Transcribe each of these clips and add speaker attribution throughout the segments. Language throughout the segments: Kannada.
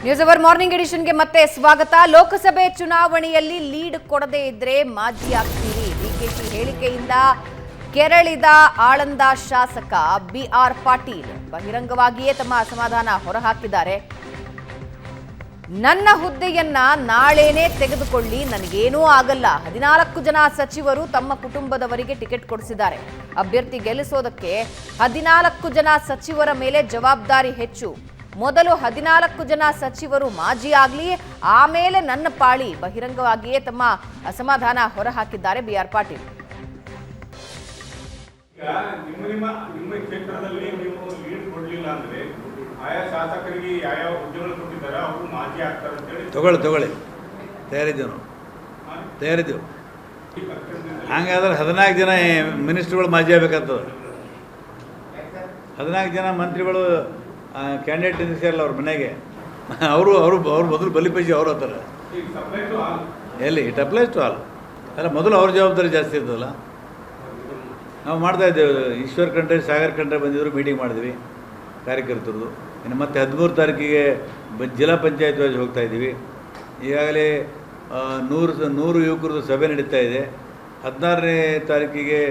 Speaker 1: ನ್ಯೂಸ್ ಅವರ್ ಮಾರ್ನಿಂಗ್ ಎಡಿಷನ್ಗೆ ಮತ್ತೆ ಸ್ವಾಗತ. ಲೋಕಸಭೆ ಚುನಾವಣೆಯಲ್ಲಿ ಲೀಡ್ ಕೊಡದೇ ಇದ್ರೆ ಮಾಜಿ ಆಗ್ತೀರಿ. ಡಿಕೆಶಿ ಹೇಳಿಕೆಯಿಂದ ಕೆರಳಿದ ಆಳಂದ ಶಾಸಕ ಬಿಆರ್ ಪಾಟೀಲ್ ಬಹಿರಂಗವಾಗಿಯೇ ತಮ್ಮ ಅಸಮಾಧಾನ ಹೊರಹಾಕಿದ್ದಾರೆ. ನನ್ನ ಹುದ್ದೆಯನ್ನ ನಾಳೆನೇ ತೆಗೆದುಕೊಳ್ಳಿ, ನನಗೇನೂ ಆಗಲ್ಲ. 14 ಜನ ಸಚಿವರು ತಮ್ಮ ಕುಟುಂಬದವರಿಗೆ ಟಿಕೆಟ್ ಕೊಡಿಸಿದ್ದಾರೆ. ಅಭ್ಯರ್ಥಿ ಗೆಲ್ಲಿಸೋದಕ್ಕೆ 14 ಜನ ಸಚಿವರ ಮೇಲೆ ಜವಾಬ್ದಾರಿ ಹೆಚ್ಚು. ಮೊದಲು 14 ಜನ ಸಚಿವರು ಮಾಜಿ ಆಗಲಿ, ಆಮೇಲೆ ನನ್ನ ಪಾಳಿ. ಬಹಿರಂಗವಾಗಿಯೇ ತಮ್ಮ ಅಸಮಾಧಾನ ಹೊರಹಾಕಿದ್ದಾರೆ ಬಿಆರ್ ಪಾಟೀಲ್.
Speaker 2: ನಿಮ್ಮ ಕ್ಷೇತ್ರದಲ್ಲಿ ನೀವು ಲೀಡ್ ಕೊಡಲಿಲ್ಲ ಅಂದ್ರೆ ಆಯಾ ಶಾಸಕರಿಗೆ ಯಾವ ಹುದ್ದೆಗಳು ಕೊಟ್ಟಿದ್ದಾರೆ ಅವರು ಮಾಜಿ ಆಗ್ತಾರೆ ಅಂತ ಹೇಳಿ
Speaker 3: ತಗೊಳ್ಳಿ ತಯಾರಿದ್ದೀವಿ. ಹಂಗಾದ್ರೆ 14 ಜನ ಮಿನಿಸ್ಟ್ರುಗಳು ಮಾಜಿ ಆಗಬೇಕಂತದ. 14 ಜನ ಮಂತ್ರಿಗಳು ಕ್ಯಾಂಡಿಡೇಟ್ ನಿಲ್ಲಿಸ್ಯಾರಲ್ಲ ಅವ್ರ ಮನೆಗೆ, ಅವರು ಮೊದಲು ಬಲಿಪೈಸಿ ಅವ್ರು ಹತ್ತಾರೆ. ಎಲ್ಲಿ ಇಟ್ ಅಪ್ಲೈಸ್ ಟು ಆಲ್. ಅಲ್ಲ, ಮೊದಲು ಅವ್ರ ಜವಾಬ್ದಾರಿ ಜಾಸ್ತಿ ಇರ್ತದಲ್ಲ. ನಾವು ಮಾಡ್ತಾಯಿದ್ದೇವೆ. ಈಶ್ವರ್ ಖಂಡ್ರೆ, ಸಾಗರ್ ಖಂಡ್ರೆ ಬಂದಿದ್ದರು, ಮೀಟಿಂಗ್ ಮಾಡಿದ್ವಿ ಕಾರ್ಯಕರ್ತರದು. ಇನ್ನು ಮತ್ತೆ 13 ತಾರೀಕಿಗೆ ಜಿಲ್ಲಾ ಪಂಚಾಯತ್ ವೈಸ್ ಹೋಗ್ತಾಯಿದ್ದೀವಿ. ಈಗಾಗಲೇ 100 ಯುವಕರದ್ದು ಸಭೆ ನಡೀತಾ ಇದೆ. 16ನೇ ತಾರೀಕಿಗೆ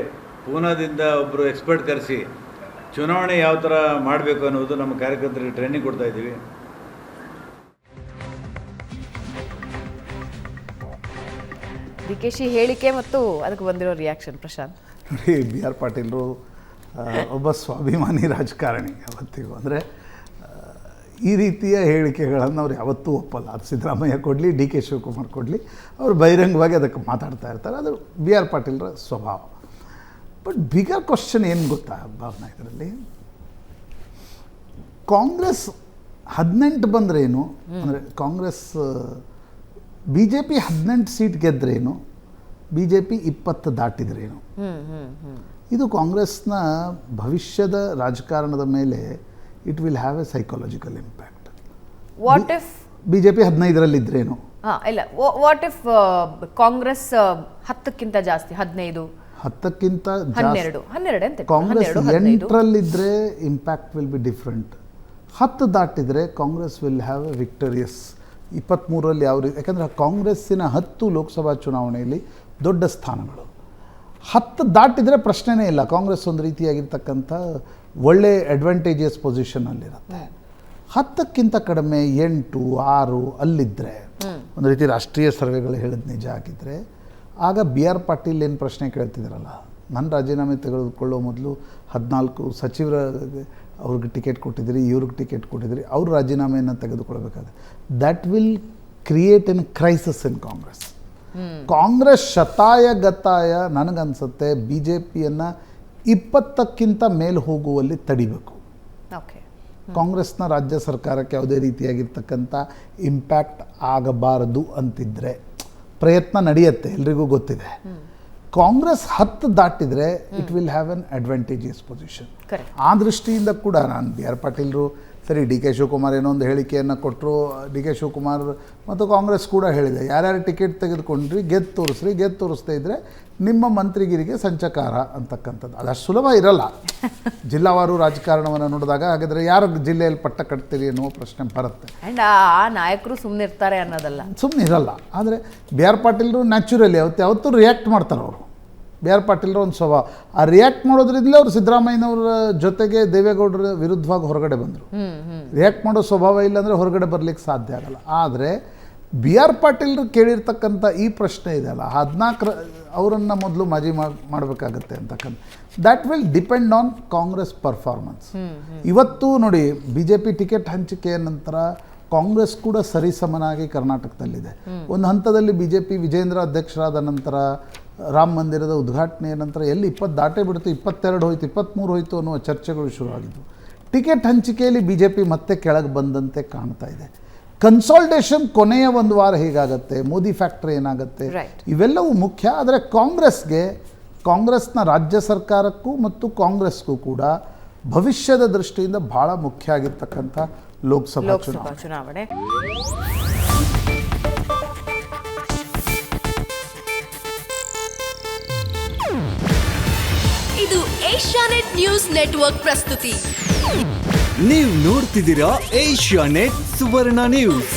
Speaker 3: ಪೂನಾದಿಂದ ಒಬ್ಬರು ಎಕ್ಸ್ಪರ್ಟ್ ಕರೆಸಿ ಚುನಾವಣೆ ಯಾವ ಥರ ಮಾಡಬೇಕು ಅನ್ನೋದು ನಮ್ಮ ಕಾರ್ಯಕರ್ತರಿಗೆ ಟ್ರೈನಿಂಗ್ ಕೊಡ್ತಾ ಇದ್ದೀವಿ.
Speaker 1: ಡಿಕೆಶಿ ಹೇಳಿಕೆ ಮತ್ತು ಅದಕ್ಕೆ ಬಂದಿರೋ ರಿಯಾಕ್ಷನ್ ಪ್ರಶಾಂತ್
Speaker 4: ನೋಡಿ. ಬಿ ಆರ್ ಪಾಟೀಲರು ಒಬ್ಬ ಸ್ವಾಭಿಮಾನಿ ರಾಜಕಾರಣಿ. ಯಾವತ್ತಿಗೂ ಅಂದರೆ ಈ ರೀತಿಯ ಹೇಳಿಕೆಗಳನ್ನು ಅವ್ರು ಯಾವತ್ತೂ ಒಪ್ಪಲ್ಲ. ಅದು ಸಿದ್ದರಾಮಯ್ಯ ಕೊಡಲಿ, ಡಿ ಕೆ ಶಿವಕುಮಾರ್ ಕೊಡಲಿ, ಅವರು ಬಹಿರಂಗವಾಗಿ ಅದಕ್ಕೆ ಮಾತಾಡ್ತಾ ಇರ್ತಾರೆ. ಅದು ಬಿ ಆರ್ ಪಾಟೀಲರ ಸ್ವಭಾವ. ಬಟ್ ಬಿಗರ್ ಕ್ವಶನ್ ಏನು ಗೊತ್ತಾ ಭಾವನಾ, ಇದರಲ್ಲಿ ಕಾಂಗ್ರೆಸ್ 18 ಬಂದ್ರೇನು, ಅಂದರೆ Congress B J P 18 seat ಗೆದ್ರೇನು, ಬಿ ಜೆ ಪಿ 20 ದಾಟಿದ್ರೇನು, ಇದು ಕಾಂಗ್ರೆಸ್ನ ಭವಿಷ್ಯದ ರಾಜಕಾರಣದ ಮೇಲೆ it will have a psychological impact.
Speaker 1: What if
Speaker 4: B J P 15ರಲ್ಲಿದ್ದರೇನು,
Speaker 1: ಇಲ್ಲ ವಾಟ್ ಇಫ್ ಕಾಂಗ್ರೆಸ್ 10ಕ್ಕಿಂತ ಜಾಸ್ತಿ, 15
Speaker 4: 10ಕ್ಕಿಂತ
Speaker 1: 12 ಅಂತ
Speaker 4: ಕಾಂಗ್ರೆಸ್ 8ರಲ್ಲಿದ್ದರೆ ಇಂಪ್ಯಾಕ್ಟ್ ವಿಲ್ ಬಿ ಡಿಫ್ರೆಂಟ್. 10 ದಾಟಿದರೆ Congress will have a victorious. 23ರಲ್ಲಿ ಯಾವ ರೀತಿ, ಯಾಕಂದರೆ ಕಾಂಗ್ರೆಸ್ಸಿನ 10 ಲೋಕಸಭಾ ಚುನಾವಣೆಯಲ್ಲಿ ದೊಡ್ಡ ಸ್ಥಾನಗಳು. 10 ದಾಟಿದರೆ ಪ್ರಶ್ನೆನೇ ಇಲ್ಲ. ಕಾಂಗ್ರೆಸ್ ಒಂದು ರೀತಿಯಾಗಿರ್ತಕ್ಕಂಥ ಒಳ್ಳೆ ಅಡ್ವಾಂಟೇಜಿಯಸ್ ಪೊಸಿಷನ್ನಲ್ಲಿರುತ್ತೆ. 10ಕ್ಕಿಂತ ಕಡಿಮೆ 8, 6 ಅಲ್ಲಿದ್ದರೆ, ಒಂದು ರೀತಿ ರಾಷ್ಟ್ರೀಯ ಸರ್ವೆಗಳು ಹೇಳಿದ ನಿಜ ಆಗಿದ್ದರೆ, ಆಗ ಬಿ ಆರ್ ಪಾಟೀಲ್ ಏನು ಪ್ರಶ್ನೆ ಕೇಳ್ತಿದ್ದಾರಲ್ಲ, ನನ್ನ ರಾಜೀನಾಮೆ ತೆಗೆದುಕೊಳ್ಳೋ ಮೊದಲು 14 ಸಚಿವರ ಅವ್ರಿಗೆ ಟಿಕೆಟ್ ಕೊಟ್ಟಿದ್ದೀರಿ, ಇವ್ರಿಗೆ ಟಿಕೆಟ್ ಕೊಟ್ಟಿದ್ದೀರಿ, ಅವ್ರ ರಾಜೀನಾಮೆಯನ್ನು ತೆಗೆದುಕೊಳ್ಬೇಕಾದ್ರೆ that will create an crisis in Congress. Congress ಶತಾಯಗತಾಯ ನನಗನ್ಸುತ್ತೆ ಬಿ ಜೆ ಪಿಯನ್ನು 20ಕ್ಕಿಂತ ಮೇಲೆ ಹೋಗುವಲ್ಲಿ ತಡಿಬೇಕು. ಕಾಂಗ್ರೆಸ್ನ ರಾಜ್ಯ ಸರ್ಕಾರಕ್ಕೆ ಯಾವುದೇ ರೀತಿಯಾಗಿರ್ತಕ್ಕಂಥ ಇಂಪ್ಯಾಕ್ಟ್ ಆಗಬಾರದು ಅಂತಿದ್ರೆ ಪ್ರಯತ್ನ ನಡೆಯುತ್ತೆ, ಎಲ್ರಿಗೂ ಗೊತ್ತಿದೆ. ಕಾಂಗ್ರೆಸ್ 10 ದಾಟಿದರೆ it will have an advantageous position. ಆ ದೃಷ್ಟಿಯಿಂದ ಕೂಡ ನಾನು ಬಿ ಆರ್ ಪಾಟೀಲರು ಸರಿ, ಡಿ ಕೆ ಶಿವಕುಮಾರ್ ಏನೋ ಒಂದು ಹೇಳಿಕೆಯನ್ನು ಕೊಟ್ಟರು. ಡಿ ಕೆ ಶಿವಕುಮಾರ್ ಮತ್ತು ಕಾಂಗ್ರೆಸ್ ಕೂಡ ಹೇಳಿದೆ, ಯಾರ್ಯಾರು ಟಿಕೆಟ್ ತೆಗೆದುಕೊಂಡ್ರಿ ಗೆದ್ದು ತೋರಿಸ್ರಿ, ಗೆದ್ದು ತೋರಿಸ್ತಾ ಇದ್ದರೆ ನಿಮ್ಮ ಮಂತ್ರಿಗಿರಿಗೆ ಸಂಚಕಾರ ಅಂತಕ್ಕಂಥದ್ದು. ಅದಷ್ಟು ಸುಲಭ ಇರಲ್ಲ. ಜಿಲ್ಲಾವಾರು ರಾಜಕಾರಣವನ್ನು ನೋಡಿದಾಗ ಹಾಗಾದರೆ ಯಾರು ಜಿಲ್ಲೆಯಲ್ಲಿ ಪಟ್ಟ ಕಟ್ತೀರಿ ಅನ್ನೋ ಪ್ರಶ್ನೆ ಬರುತ್ತೆ.
Speaker 1: ಆ್ಯಂಡ್ ಆ ನಾಯಕರು ಸುಮ್ಮನೆ ಇರ್ತಾರೆ ಅನ್ನೋದಲ್ಲ,
Speaker 4: ಸುಮ್ಮನೆ ಇರಲ್ಲ. ಆದರೆ ಬಿ ಆರ್ ಪಾಟೀಲರು ನ್ಯಾಚುರಲಿ ಯಾವತ್ತೂ ರಿಯಾಕ್ಟ್ ಮಾಡ್ತಾರೆ. ಅವರು ಬಿ ಆರ್ ಪಾಟೀಲರ ಒಂದು ಸ್ವಭಾವ. ಆ ರಿಯಾಕ್ಟ್ ಮಾಡೋದ್ರಿಂದಲೇ ಅವರು ಸಿದ್ದರಾಮಯ್ಯನವರ ಜೊತೆಗೆ ದೇವೇಗೌಡರ ವಿರುದ್ಧವಾಗಿ ಹೊರಗಡೆ ಬಂದರು. ರಿಯಾಕ್ಟ್ ಮಾಡೋ ಸ್ವಭಾವ ಇಲ್ಲಾಂದರೆ ಹೊರಗಡೆ ಬರಲಿಕ್ಕೆ ಸಾಧ್ಯ ಆಗಲ್ಲ. ಆದರೆ ಬಿ ಆರ್ ಪಾಟೀಲರು ಕೇಳಿರ್ತಕ್ಕಂಥ ಈ ಪ್ರಶ್ನೆ ಇದೆಯಲ್ಲ, 14 ಅವರನ್ನು ಮೊದಲು ಮಾಜಿ ಮಾಡಬೇಕಾಗತ್ತೆ ಅಂತಕ್ಕಂಥ, that will depend on Congress performance. ಇವತ್ತು ನೋಡಿ, ಬಿ ಜೆ ಪಿ ಟಿಕೆಟ್ ಹಂಚಿಕೆಯ ನಂತರ ಕಾಂಗ್ರೆಸ್ ಕೂಡ ಸರಿಸಮನಾಗಿ ಕರ್ನಾಟಕದಲ್ಲಿದೆ. ಒಂದು ಹಂತದಲ್ಲಿ ಬಿ ಜೆ ಪಿ ವಿಜೇಂದ್ರ ಅಧ್ಯಕ್ಷರಾದ ನಂತರ, ರಾಮ ಮಂದಿರದ ಉದ್ಘಾಟನೆಯ ನಂತರ ಎಲ್ಲಿ 20 ದಾಟೇ ಬಿಡ್ತು, 22 ಹೋಯ್ತು, 23 ಹೋಯ್ತು ಅನ್ನುವ ಚರ್ಚೆಗಳು ಶುರುವಾಗಿದ್ದವು. ಟಿಕೆಟ್ ಹಂಚಿಕೆಯಲ್ಲಿ ಬಿ ಜೆ ಪಿ ಮತ್ತೆ ಕೆಳಗೆ ಬಂದಂತೆ ಕಾಣ್ತಾ ಇದೆ. ಕನ್ಸಾಲ್ಟೇಷನ್ ಕೊನೆಯ ಒಂದು ವಾರ ಹೇಗಾಗುತ್ತೆ, ಮೋದಿ ಫ್ಯಾಕ್ಟ್ರಿ ಏನಾಗುತ್ತೆ, ಇವೆಲ್ಲವೂ ಮುಖ್ಯ. ಆದರೆ ಕಾಂಗ್ರೆಸ್ಗೆ, ಕಾಂಗ್ರೆಸ್ನ ರಾಜ್ಯ ಸರ್ಕಾರಕ್ಕೂ ಮತ್ತು ಕಾಂಗ್ರೆಸ್ಗೂ ಕೂಡ ಭವಿಷ್ಯದ ದೃಷ್ಟಿಯಿಂದ ಭಾಳ ಮುಖ್ಯ ಆಗಿರ್ತಕ್ಕಂಥ ಲೋಕಸಭಾ ಚುನಾವಣೆ.
Speaker 5: ಇದು ಏಷ್ಯಾನೆಟ್ ನ್ಯೂಸ್ ನೆಟ್ವರ್ಕ್ ಪ್ರಸ್ತುತಿ. ನೀವು ನೋಡ್ತಿದ್ದೀರಾ ಏಷ್ಯಾ ನೆಟ್ ಸುವರ್ಣ ನ್ಯೂಸ್.